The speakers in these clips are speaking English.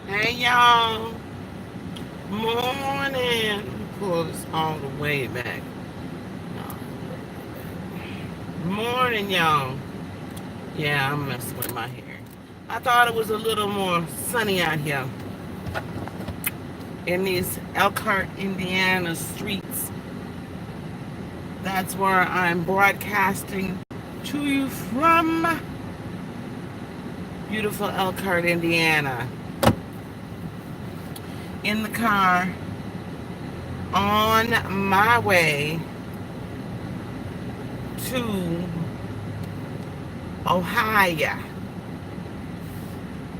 Hey y'all, morning. Pull this all the way back. No. Morning, y'all. Yeah, I'm messing with my hair. I thought it was a little more sunny out here in these Elkhart, Indiana streets. That's where I'm broadcasting to you from beautiful Elkhart, Indiana. In the car on my way to Ohio.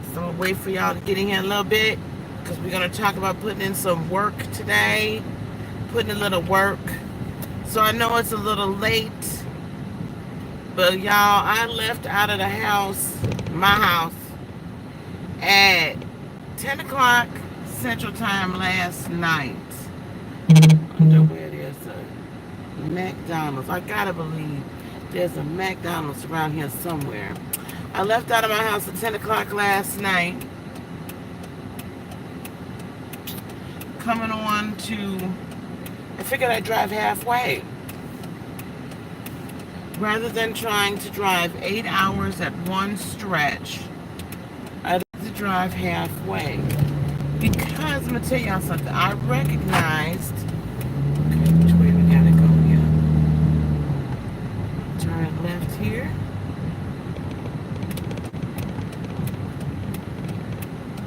So I'm gonna wait for y'all to get in here a little bit because we're gonna talk about putting in some work today. Putting a little work. So I know it's a little late, but y'all, I left out of the house, my house, at 10 o'clock Central Time last night. I wonder where there's a McDonald's. I gotta believe there's a McDonald's around here somewhere. I left out of my house at 10 o'clock last night. Coming on to, I figured I'd drive halfway. Rather than trying to drive 8 hours at one stretch, I'd like to drive halfway. Because, I'm going to tell y'all something, I recognized, okay, which way we gotta go here? Turn left here.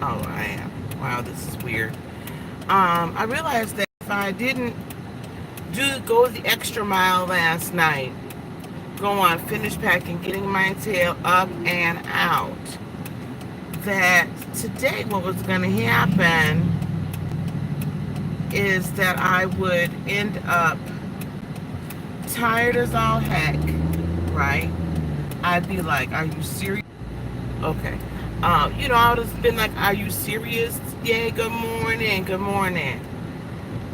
Oh, I am. Wow, this is weird. I realized that if I didn't go the extra mile last night, go on, finish packing, getting my tail up and out, that today what was going to happen is that I would end up tired as all heck, right? I'd be like, are you serious? Okay. I would have been like, are you serious? Yeah, good morning, good morning.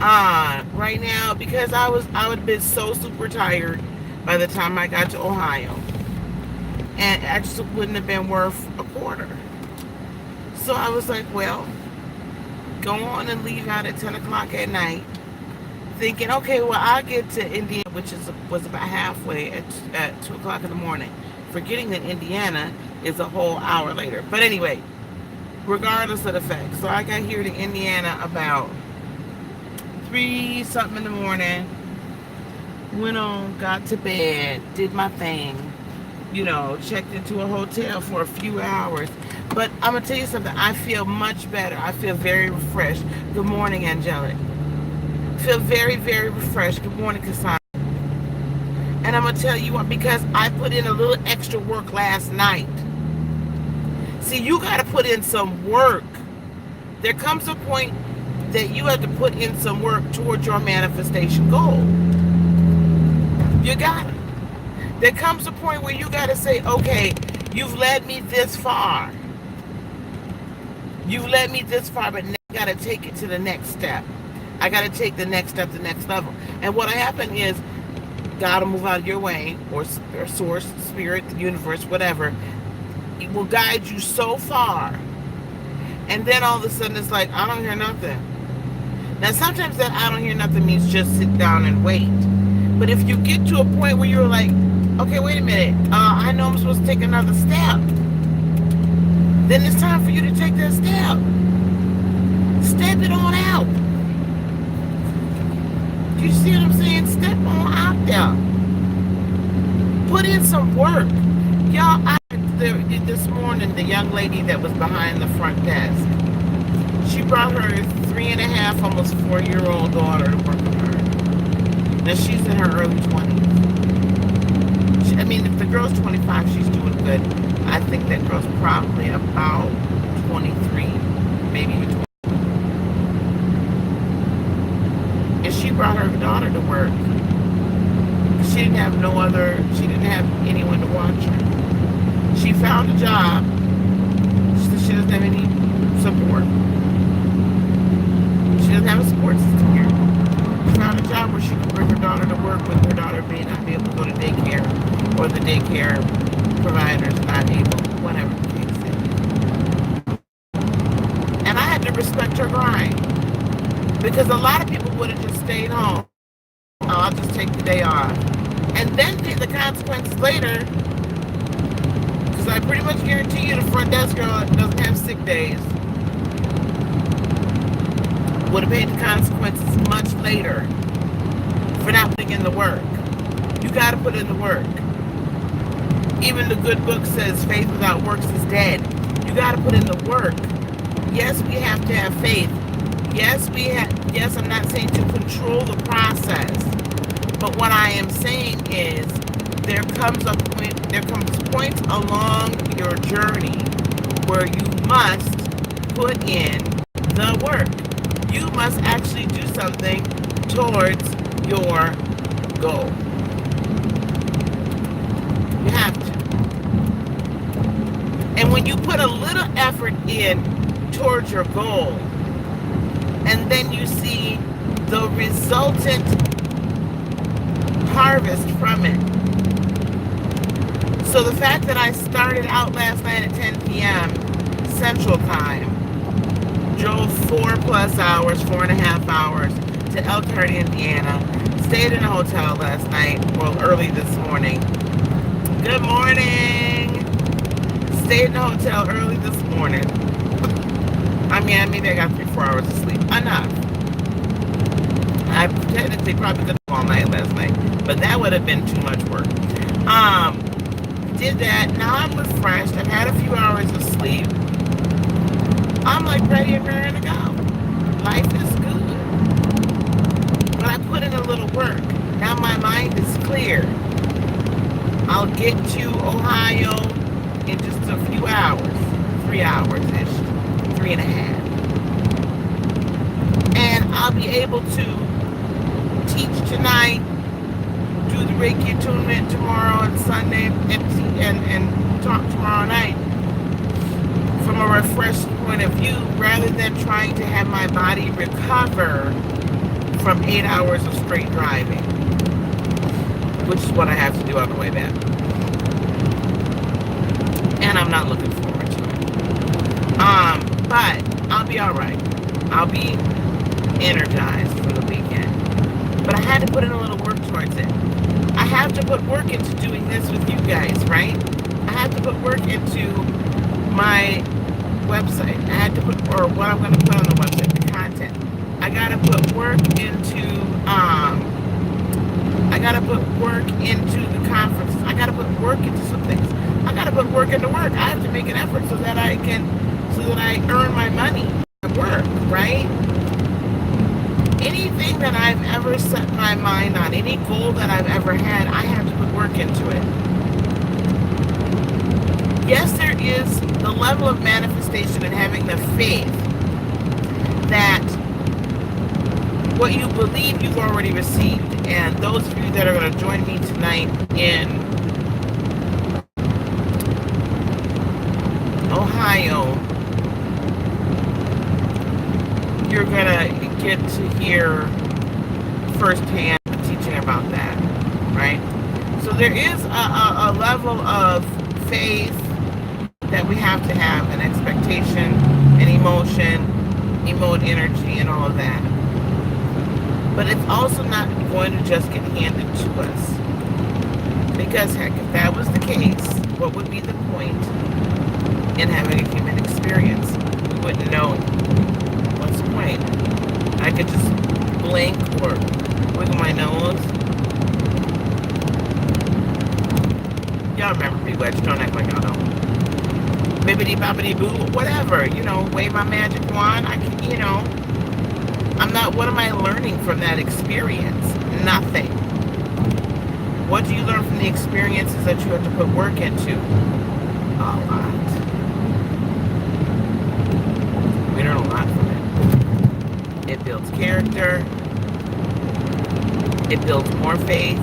Right now, because I would have been so super tired by the time I got to Ohio. And it just wouldn't have been worth a quarter. So I was like, well, go on and leave out at 10 o'clock at night. Thinking, okay, well, I'll get to Indiana, which was about halfway at 2 o'clock in the morning. Forgetting that Indiana is a whole hour later. But anyway, regardless of the fact. So I got here to Indiana about 3 something in the morning. Went on, got to bed, did my thing. Checked into a hotel for a few hours. But I'm going to tell you something. I feel much better. I feel very refreshed. Good morning, Angelic. Feel very, very refreshed. Good morning, Cassandra. And I'm going to tell you what, because I put in a little extra work last night. See, you got to put in some work. There comes a point that you have to put in some work towards your manifestation goal. You got it. There comes a point where you got to say, okay, you've led me this far. You've led me this far, but now I got to take it to the next step. I got to take the next step, the next level. And what'll happen is God will move out of your way, or source, spirit, the universe, whatever. It will guide you so far. And then all of a sudden it's like, I don't hear nothing. Now sometimes that I don't hear nothing means just sit down and wait. But if you get to a point where you're like, okay, wait a minute, I know I'm supposed to take another step, then it's time for you to take that step. Step it on out. You see what I'm saying? Step on out there. Put in some work. Y'all, this morning, the young lady that was behind the front desk, she brought her 3.5, almost 4-year-old daughter to work with her. Now, she's in her early 20s. If the girl's 25, she's doing good. I think that girl's probably about 23, maybe even 20. And she brought her daughter to work. She didn't have anyone to watch her. She found a job. She doesn't have any support. She doesn't have a support system here. She found a job where she could bring her daughter to work, with her daughter may not be able to go to daycare, or the daycare provider's not able, whatever the case is. And I respect her grind. Because a lot of people would have just stayed home. Oh, I'll just take the day off. And then pay the consequences later. Because I pretty much guarantee you the front desk girl that doesn't have sick days would have paid the consequences much later for not putting in the work. You got to put in the work. Even the good book says faith without works is dead. You got to put in the work. Yes, we have to have faith. Yes, I'm not saying to control the process. But what I am saying is there comes points along your journey where you must put in the work. You must actually do something towards your goal. You have to. And when you put a little effort in towards your goal, and then you see the resultant harvest from it. So the fact that I started out last night at 10 p.m. Central Time, drove 4+ hours, 4.5 hours to Elkhart, Indiana, stayed in a hotel last night, well, early this morning. Good morning. Stayed in the hotel early this morning. I mean, maybe I got 3-4 hours of sleep. Enough. I technically probably could have all night last night, but that would have been too much work. Did that. Now I'm refreshed. I've had a few hours of sleep. I'm like ready and raring to go. Life is good. But I put in a little work. Now my mind is clear. I'll get to Ohio in just a few hours. 3 hours-ish. 3.5. And I'll be able to teach tonight, do the Reiki attunement tomorrow and Sunday, and talk tomorrow night from a refreshed point of view, rather than trying to have my body recover from 8 hours of straight driving, which is what I have to do on the way back. And I'm not looking forward to it. But I'll be all right. I'll be energized for the weekend. But I had to put in a little work towards it. I have to put work into doing this with you guys, right? I have to put work into my website. I had to put, or what I'm going to put on the website, the content. I got to put work into, the conferences. I got to put work into some things. I got to put work into work. I have to make an effort so that I earn my money at work, right? Anything that I've ever set my mind on, any goal that I've ever had, I have to put work into it. Yes, there is the level of manifestation and having the faith that what you believe you've already received. And those of you that are going to join me tonight in Ohio, you're going to get to hear firsthand teaching about that, right? So there is a level of faith that we have to have, an expectation, an emotion, emote energy, and all of that. But it's also not going to just get handed to us. Because heck, if that was the case, what would be the point in having a human experience? We wouldn't know. What's the point? I could just blink or wiggle my nose. Y'all remember Bewitched, don't act like y'all don't. Bibbidi bobbidi boo, whatever, wave my magic wand. What am I learning from that experience? Nothing. What do you learn from the experiences that you have to put work into? A lot. We learn a lot from it. It builds character. It builds more faith.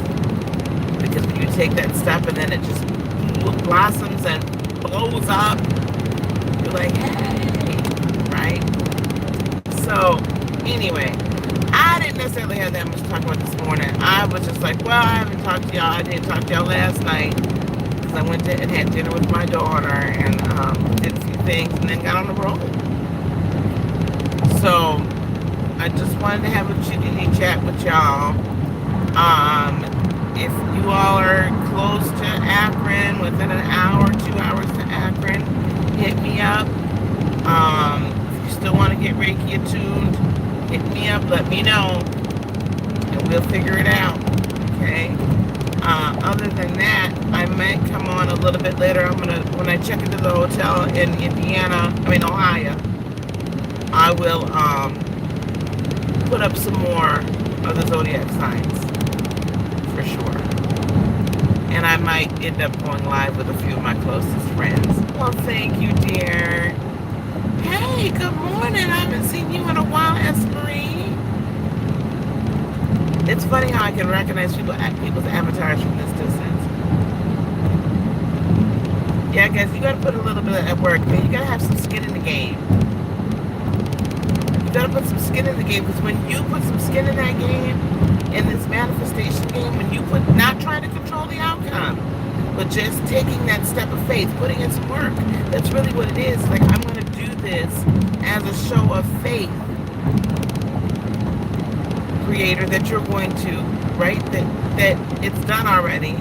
Because when you take that step and then it just blossoms and blows up, you're like, hey, right? So, anyway, I didn't necessarily have that much to talk about this morning. I was just like, well, I haven't talked to y'all. I didn't talk to y'all last night because I went and had dinner with my daughter and did a few things and then got on the road. So I just wanted to have a chitty chat with y'all. If you all are close to Akron, within an hour, 2 hours to Akron, hit me up. If you still want to get Reiki attuned, hit me up, let me know, and we'll figure it out. Okay? Other than that, I might come on a little bit later. When I check into the hotel in Ohio, I will put up some more of the zodiac signs for sure. And I might end up going live with a few of my closest friends. Well, thank you, dear. Hey, good morning. I haven't seen you in a while, Esprit. It's funny how I can recognize people's avatars from this distance. Yeah, guys, you gotta put a little bit at work, man. You gotta have some skin in the game. You gotta put some skin in the game, because when you put some skin in that game, in this manifestation game, when you put, not trying to control the outcome, but just taking that step of faith, putting in some work, that's really what it is. Like, I'm gonna do this as a show of faith, Creator, that you're going to, right? That it's done already.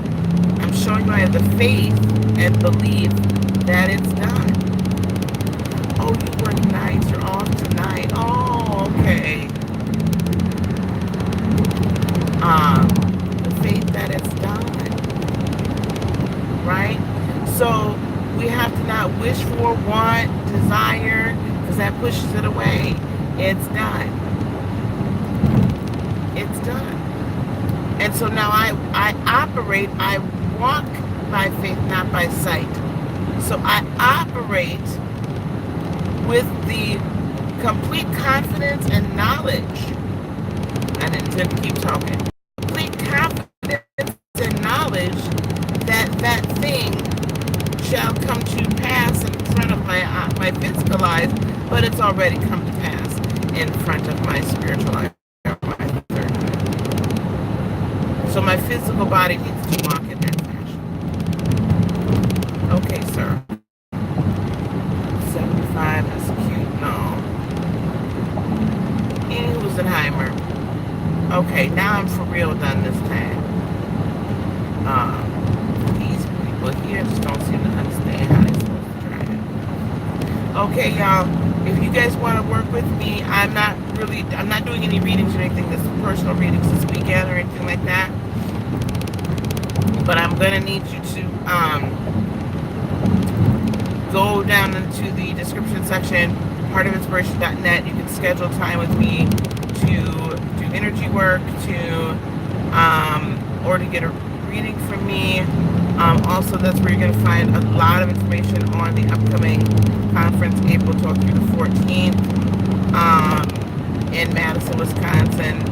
I'm showing you I have the faith and belief that it's done. Oh, you work nights. You're off tonight. Oh, okay. The faith that it's done. Right? So we have to not wish for, want, desire, because that pushes it away. It's done. It's done. And so now I walk by faith, not by sight. So I operate with the complete confidence and knowledge. I didn't intend to keep talking. Complete confidence and knowledge that that thing shall come to pass in front of my physical eyes, but it's already come to pass in front of my spiritual eyes. So my physical body needs to walk in that fashion. Okay, sir. 75 is cute. No. Any Husenheimer. Okay, now I'm for real done this time. These people here just don't seem to understand how they're supposed to try it. Okay, y'all. If you guys want to work with me, I'm not doing any readings or anything. This is personal readings this weekend or anything like that. But I'm gonna need you to go down into the description section, heartofinspiration.net. You can schedule time with me to do energy work, or to get a reading from me. Also, that's where you're gonna find a lot of information on the upcoming conference, April 12th through the 14th, in Madison, Wisconsin.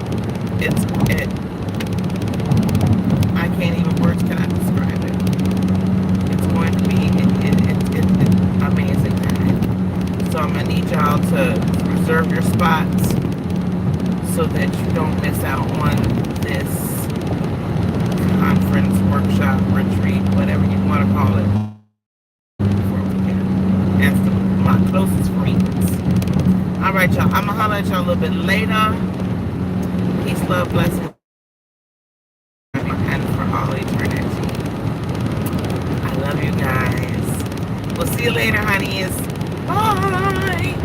I can't even, words cannot describe it. It's going to be an amazing time. So I'm going to need y'all to reserve your spots so that you don't miss out on this conference, workshop, retreat, whatever you want to call it. That's my closest friends. All right, y'all. I'm going to holler at y'all a little bit later. Peace, love, blessings. All eternity. I love you guys. We'll see you later, honeys. Bye.